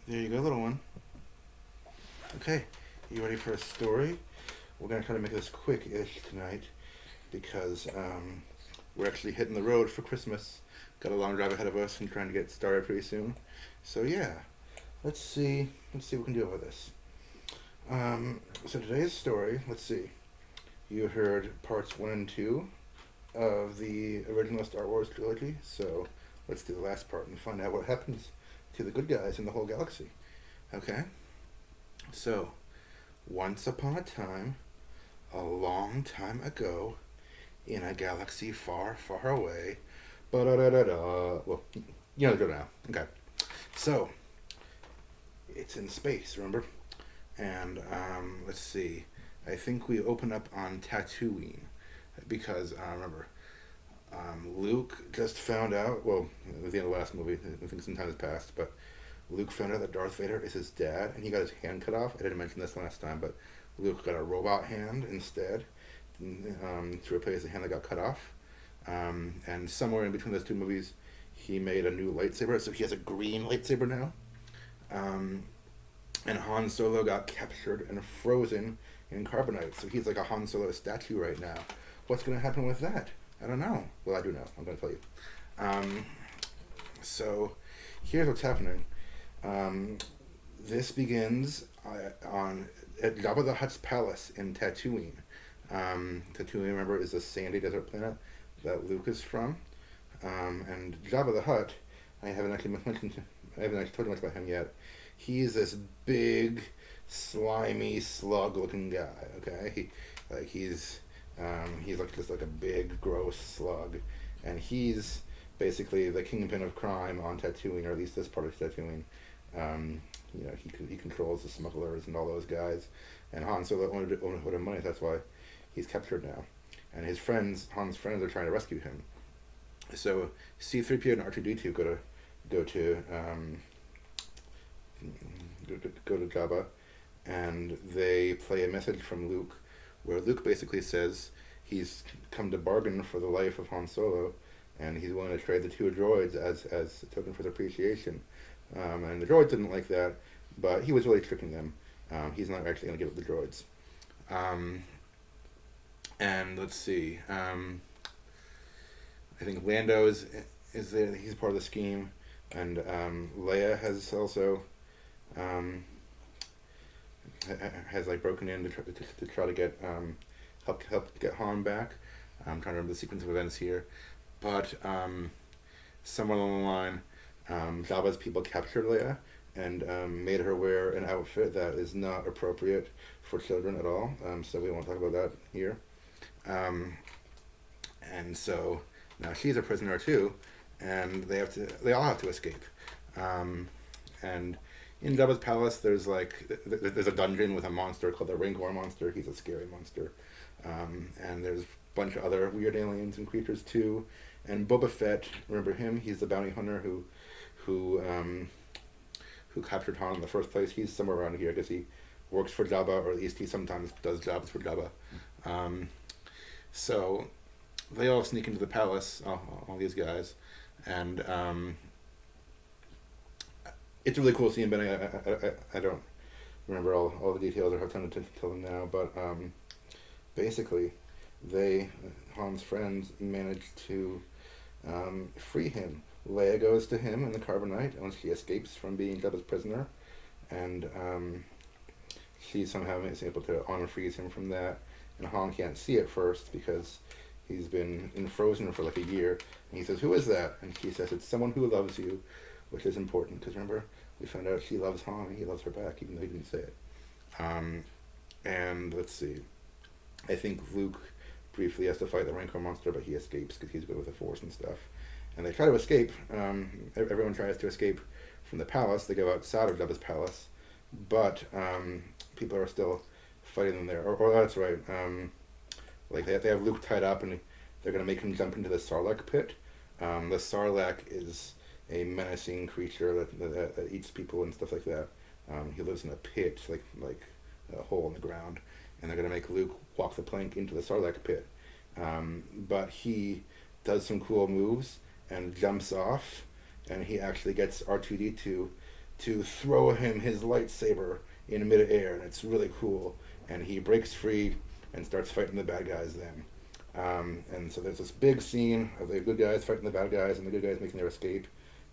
There you go, little one. Okay, you ready for a story? We're gonna try to make this quick-ish tonight because we're actually hitting the road for Christmas. Got a long drive ahead of us and trying to get started pretty soon. So yeah, let's see. Let's see what we can do with this. So today's story. Let's see. You heard parts 1 and 2 of the original Star Wars trilogy. So let's do the last part and find out what happens to the good guys in the whole galaxy. Okay. So once upon a time, a long time ago, in a galaxy far, far away. Ba-da-da-da-da. Well, you know the drill now. Okay. So, it's in space, remember? And let's see. I think we open up on Tatooine because remember, Luke just found out. Well, it was the end of the last movie. I think some time has passed, but Luke found out that Darth Vader is his dad, and he got his hand cut off. I didn't mention this last time, but Luke got a robot hand instead to replace the hand that got cut off. And somewhere in between those two movies, he made a new lightsaber, so he has a green lightsaber now. Um, and Han Solo got captured and frozen in carbonite, so he's like a Han Solo statue right now. What's going to happen with that? I don't know. Well, I do know. I'm going to tell you. Um, so here's what's happening. Um, this begins on at Jabba the Hutt's palace in Tatooine. Tatooine, remember, is a sandy desert planet that Luke is from. And Jabba the Hutt, I haven't actually told you much about him yet. He's this big, slimy, slug-looking guy. Okay, he's like just like a big, gross slug, and he's basically the kingpin of crime on Tatooine, or at least this part of Tatooine. Um, he controls the smugglers and all those guys, and Han Solo owed him money. That's why he's captured now, and Han's friends, are trying to rescue him. So C-3PO and R2-D2 go to go to Jabba, and they play a message from Luke, where Luke basically says he's come to bargain for the life of Han Solo, and he's willing to trade the two droids as a token for their appreciation. And the droids didn't like that, but he was really tricking them. He's not actually going to give up the droids. Um, and let's see. I think Lando is there. He's part of the scheme, and Leia has also um, has like broken in to try to get help get Han back. I'm trying to remember the sequence of events here, but somewhere along the line, Jabba's people captured Leia and made her wear an outfit that is not appropriate for children at all. So we won't talk about that here. Um, and so now she's a prisoner too, and they all have to escape. And in Jabba's palace, there's a dungeon with a monster called the Rancor monster. He's a scary monster. And there's a bunch of other weird aliens and creatures too. And Boba Fett, remember him? He's the bounty hunter who who captured Han in the first place. He's somewhere around here because he works for Jabba, or at least he sometimes does jobs for Jabba. Um, so they all sneak into the palace, all these guys, and it's a really cool scene, but I don't remember all the details or have time to tell them now. But basically, Han's friends manage to free him. Leia goes to him in the carbonite once she escapes from being Jabba's prisoner, and she somehow is able to unfreeze him from that. And Han can't see it first because he's been frozen for like a year. And he says, "Who is that?" And she says, "It's someone who loves you," which is important because remember, we found out she loves Han and he loves her back, even though he didn't say it. Um, and let's see. I think Luke briefly has to fight the Rancor monster, but he escapes because he's good with the Force and stuff. And they try to escape. Everyone tries to escape from the palace. They go outside of Jabba's palace, but people are still fighting them there. Or that's right. Like they have Luke tied up, and they're gonna make him jump into the Sarlacc pit. The Sarlacc is a menacing creature that eats people and stuff like that. He lives in a pit, like a hole in the ground, and they're gonna make Luke walk the plank into the Sarlacc pit. But he does some cool moves and jumps off, and he actually gets R2-D2 to throw him hhis lightsaber in midair, and it's really cool. And he breaks free and starts fighting the bad guys then. And so there's this big scene of the good guys fighting the bad guys and the good guys making their escape.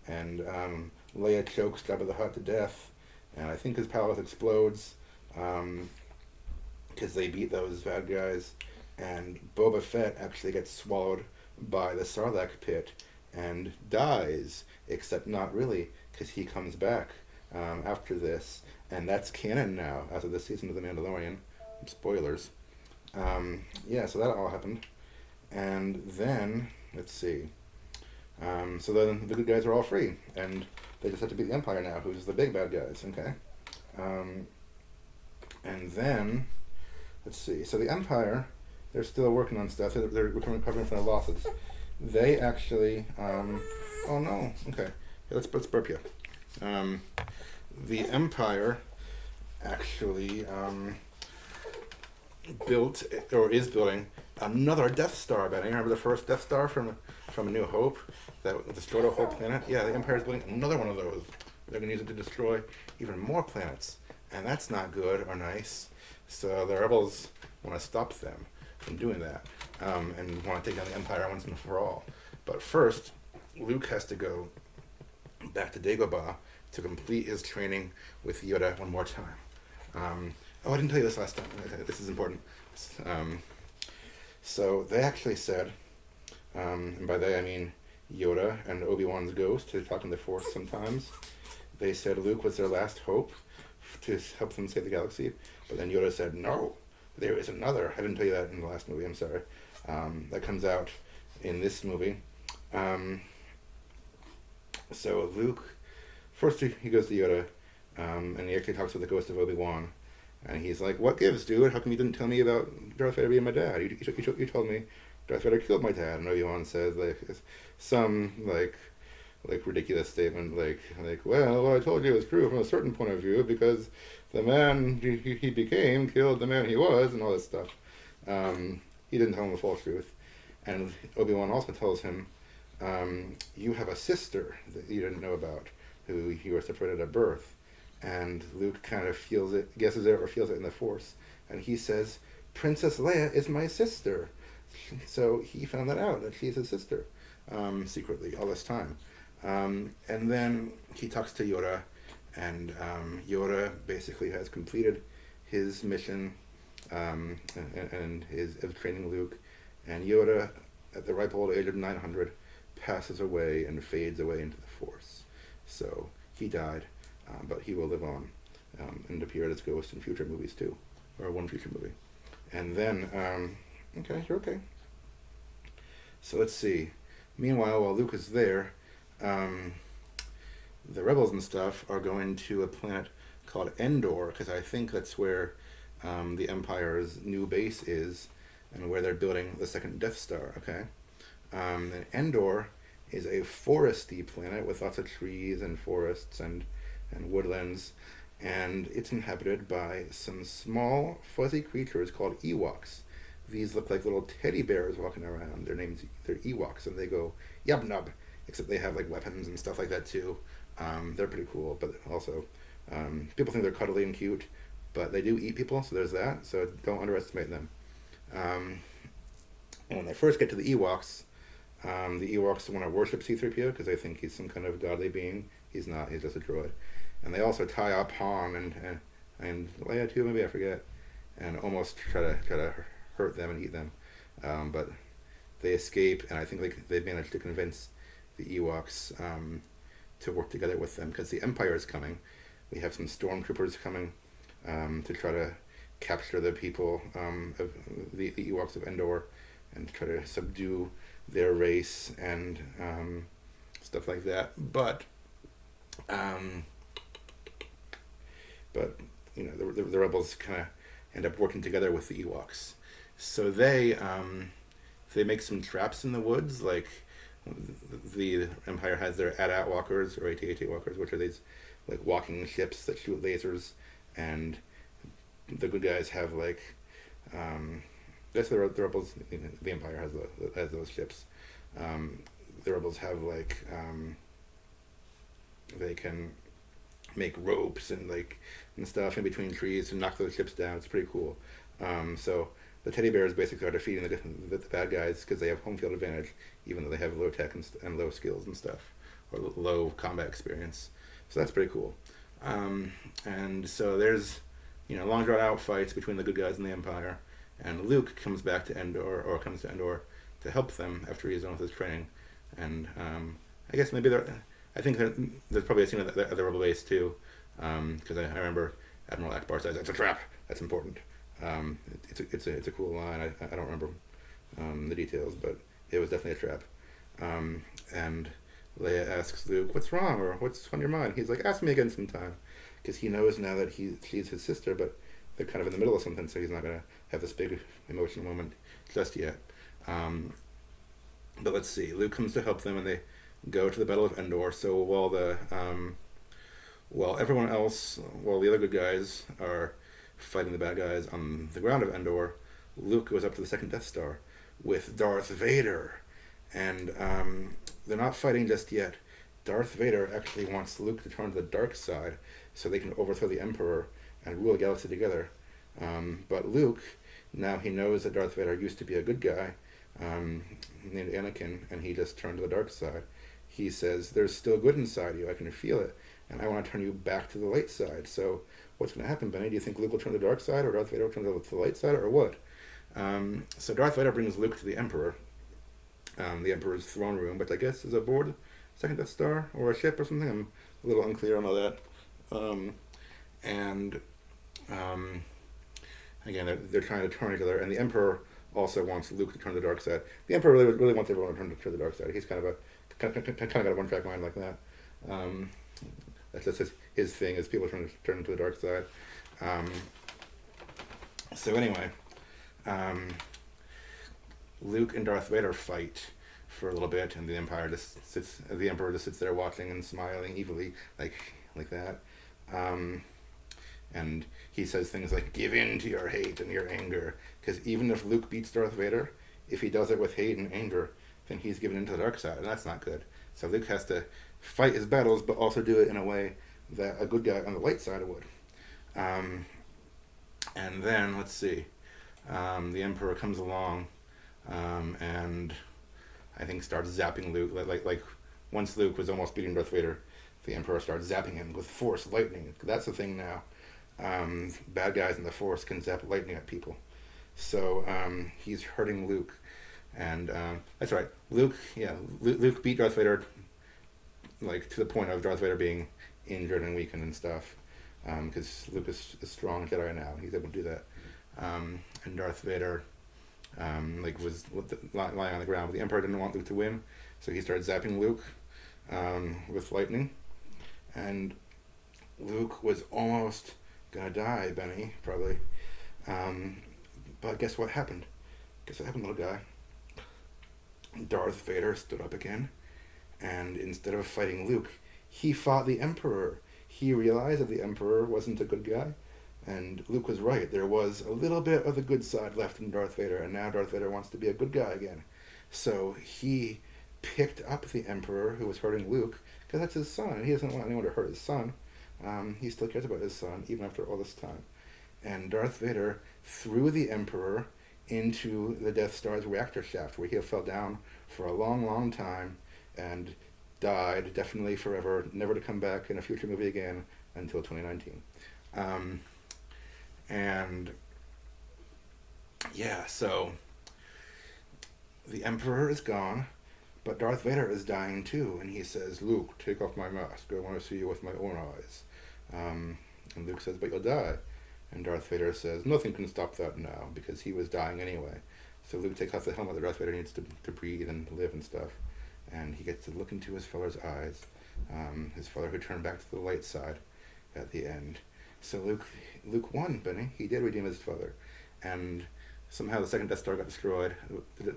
And Leia chokes Jabba the Hutt to death, and I think his palace explodes because they beat those bad guys. And Boba Fett actually gets swallowed by the Sarlacc pit and dies, except not really, because he comes back after this, and that's canon now as of this season of The Mandalorian. Spoilers. Yeah, so that all happened, and then let's see. So then the good guys are all free, and they just have to beat the Empire now, who's the big bad guys. Okay. And then let's see. So the Empire, they're still working on stuff. They're recovering from their losses. They actually. Oh no. Okay. Let's burp you. The Empire actually built or is building another Death Star. Benny, remember the first Death Star from A New Hope that destroyed a whole planet? Yeah, the Empire's building another one of those. They're going to use it to destroy even more planets, and that's not good or nice. So the rebels want to stop them from doing that, and want to take down the Empire once and for all. But first, Luke has to go back to Dagobah to complete his training with Yoda one more time. I didn't tell you this last time. Okay, this is important. So they actually said, and by they I mean Yoda and Obi-Wan's ghost, who talk in the Force sometimes. They said Luke was their last hope to help them save the galaxy. But then Yoda said, no, there is another. I didn't tell you that in the last movie, I'm sorry. That comes out in this movie. So Luke, first he goes to Yoda, and he actually talks with the ghost of Obi-Wan. And he's like, what gives, dude? How come you didn't tell me about Darth Vader being my dad? You told me Darth Vader killed my dad. And Obi-Wan says, some ridiculous statement, well, what I told you was true from a certain point of view, because the man he became killed the man he was, and all this stuff. He didn't tell him the full truth. And Obi-Wan also tells him, you have a sister that you didn't know about, who you were separated at birth. And Luke kind of guesses it or feels it in the Force. And he says, Princess Leia is my sister. So he found that out, that she's his sister, secretly, all this time. And then he talks to Yoda, and Yoda basically has completed his mission and is training Luke. And Yoda, at the ripe old age of 900, passes away and fades away into the Force. So he died. But he will live on and appear as Ghost in future movies too, or one future movie. And then, okay, you're okay. So let's see. Meanwhile, while Luke is there, the rebels and stuff are going to a planet called Endor, because I think that's where the Empire's new base is, and where they're building the second Death Star. Okay, and Endor is a foresty planet with lots of trees and forests and woodlands, and it's inhabited by some small fuzzy creatures called Ewoks. These look like little teddy bears walking around. They're Ewoks, and they go yub nub, except they have like weapons and stuff like that too. They're pretty cool, but also people think they're cuddly and cute, but they do eat people, so there's that. So don't underestimate them. And when they first get to the Ewoks want to worship C-3PO because they think he's some kind of godly being. He's not. He's just a droid. And they also tie up Han and Leia too, maybe, I forget, and almost try to hurt them and eat them. But they escape, and I think they've managed to convince the Ewoks to work together with them, because the Empire is coming. We have some stormtroopers coming to try to capture the people of the Ewoks of Endor and try to subdue their race and stuff like that. But the rebels kind of end up working together with the Ewoks. So they make some traps in the woods, like the Empire has their AT-AT walkers or AT-AT walkers, which are these like walking ships that shoot lasers, and the good guys have that's the rebels. The Empire has those ships. The rebels have they can make ropes and stuff in between trees to knock those ships down. It's pretty cool. So the teddy bears basically are defeating the bad guys because they have home field advantage, even though they have low tech and low skills and stuff, or low combat experience. So that's pretty cool. And so there's, long drawn out fights between the good guys and the Empire, and Luke comes back to Endor, or comes to Endor to help them after he's done with his training. And I guess maybe I think that there's probably a scene at the rebel base too, because I remember Admiral Akbar says, "It's a trap. That's important." It's a cool line. I don't remember the details, but it was definitely a trap. And Leia asks Luke, "What's wrong?" or "What's on your mind?" He's like, "Ask me again sometime," because he knows now that she's his sister, but they're kind of in the middle of something, so he's not gonna have this big emotional moment just yet. But let's see. Luke comes to help them, and they go to the Battle of Endor. So while the other good guys are fighting the bad guys on the ground of Endor, Luke goes up to the second Death Star with Darth Vader, and they're not fighting just yet. Darth Vader actually wants Luke to turn to the dark side so they can overthrow the Emperor and rule the galaxy together. But Luke, now he knows that Darth Vader used to be a good guy named Anakin, and he just turned to the dark side. He says, "There's still good inside you. I can feel it, and I want to turn you back to the light side." So what's going to happen, Benny? Do you think Luke will turn to the dark side, or Darth Vader will turn to the light side, or what? So Darth Vader brings Luke to the Emperor, the Emperor's throne room, which I guess is aboard second Death Star or a ship or something. I'm a little unclear on all that. Again, they're trying to turn each other, and the Emperor also wants Luke to turn to the dark side. The Emperor really wants everyone to turn to the dark side. He's kind of got a one-track mind like that. That's just his thing, is people turn to the dark side. So anyway, Luke and Darth Vader fight for a little bit, and the Emperor just sits there watching and smiling evilly, like that. And he says things like, "Give in to your hate and your anger," because even if Luke beats Darth Vader, if he does it with hate and anger, then he's given into the dark side, and that's not good. So Luke has to fight his battles, but also do it in a way that a good guy on the light side would. And then, let's see, the Emperor comes along, and I think starts zapping Luke. Like once Luke was almost beating Darth Vader, the Emperor starts zapping him with Force lightning. That's the thing now. Bad guys in the Force can zap lightning at people. So he's hurting Luke. And that's right. Luke beat Darth Vader, to the point of Darth Vader being injured and weakened and stuff. Because Luke is a strong Jedi now. He's able to do that. And Darth Vader was lying on the ground. But the Emperor didn't want Luke to win, so he started zapping Luke with lightning. And Luke was almost gonna die, Benny, probably. But guess what happened? Little guy? Darth Vader stood up again, and instead of fighting Luke, he fought the Emperor. He realized that the Emperor wasn't a good guy, and Luke was right. There was a little bit of the good side left in Darth Vader, and now Darth Vader wants to be a good guy again. So he picked up the Emperor, who was hurting Luke, because that's his son, and he doesn't want anyone to hurt his son. He still cares about his son, even after all this time. And Darth Vader threw the Emperor into the Death Star's reactor shaft, where he fell down for a long, long time and died, definitely forever, never to come back in a future movie again until 2019. So the Emperor is gone, but Darth Vader is dying too, and he says, "Luke, take off my mask. I want to see you with my own eyes." And Luke says, "But you'll die." And Darth Vader says, "Nothing can stop that now," because he was dying anyway. So Luke takes off the helmet that Darth Vader needs to breathe and live and stuff. And he gets to look into his father's eyes. His father who turned back to the light side at the end. So Luke won, Benny. He did redeem his father. And somehow the second Death Star got destroyed.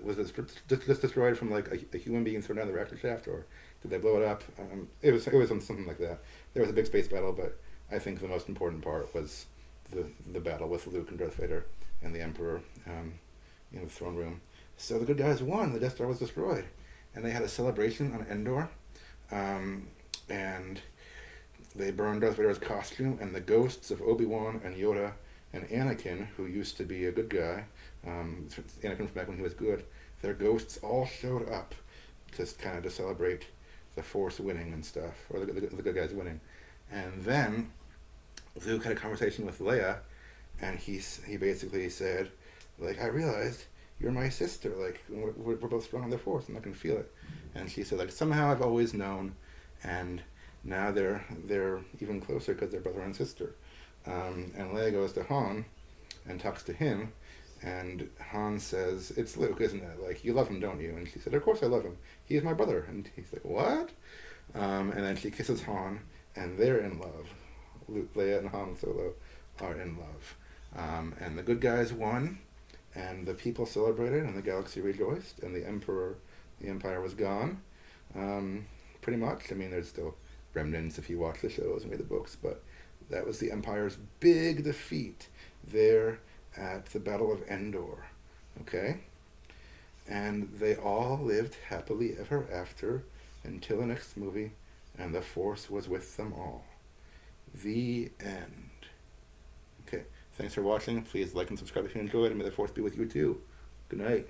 Was it just destroyed from a human being thrown down the reactor shaft, or did they blow it up? It was something like that. There was a big space battle, but I think the most important part was the battle with Luke and Darth Vader and the Emperor in the throne room. So the good guys won. The Death Star was destroyed, and they had a celebration on Endor, and They burned Darth Vader's costume, and the ghosts of Obi-Wan and Yoda and Anakin, who used to be a good guy, Anakin from back when he was good, their ghosts all showed up just kind of to celebrate the Force winning and stuff, or the good guys winning. And then Luke had a conversation with Leia, and he basically said, like, I realized you're my sister. Like, we're both strong on the Force, and I can feel it. And she said, like, somehow I've always known, and now they're even closer because they're brother and sister. And Leia goes to Han and talks to him, and Han says, it's Luke, isn't it? Like, you love him, don't you? And she said, of course I love him. He is my brother. And he's like, what? And then she kisses Han, and they're in love. Luke, Leia, and Han Solo are in love. And the good guys won, and the people celebrated, and the galaxy rejoiced, and the Empire was gone. Pretty much. I mean, there's still remnants if you watch the shows and read the books, but that was the Empire's big defeat there at the Battle of Endor. Okay? And they all lived happily ever after until the next movie, and the Force was with them all. The end. Okay, thanks for watching. Please like and subscribe if you enjoyed, and may the Force be with you too. Good night.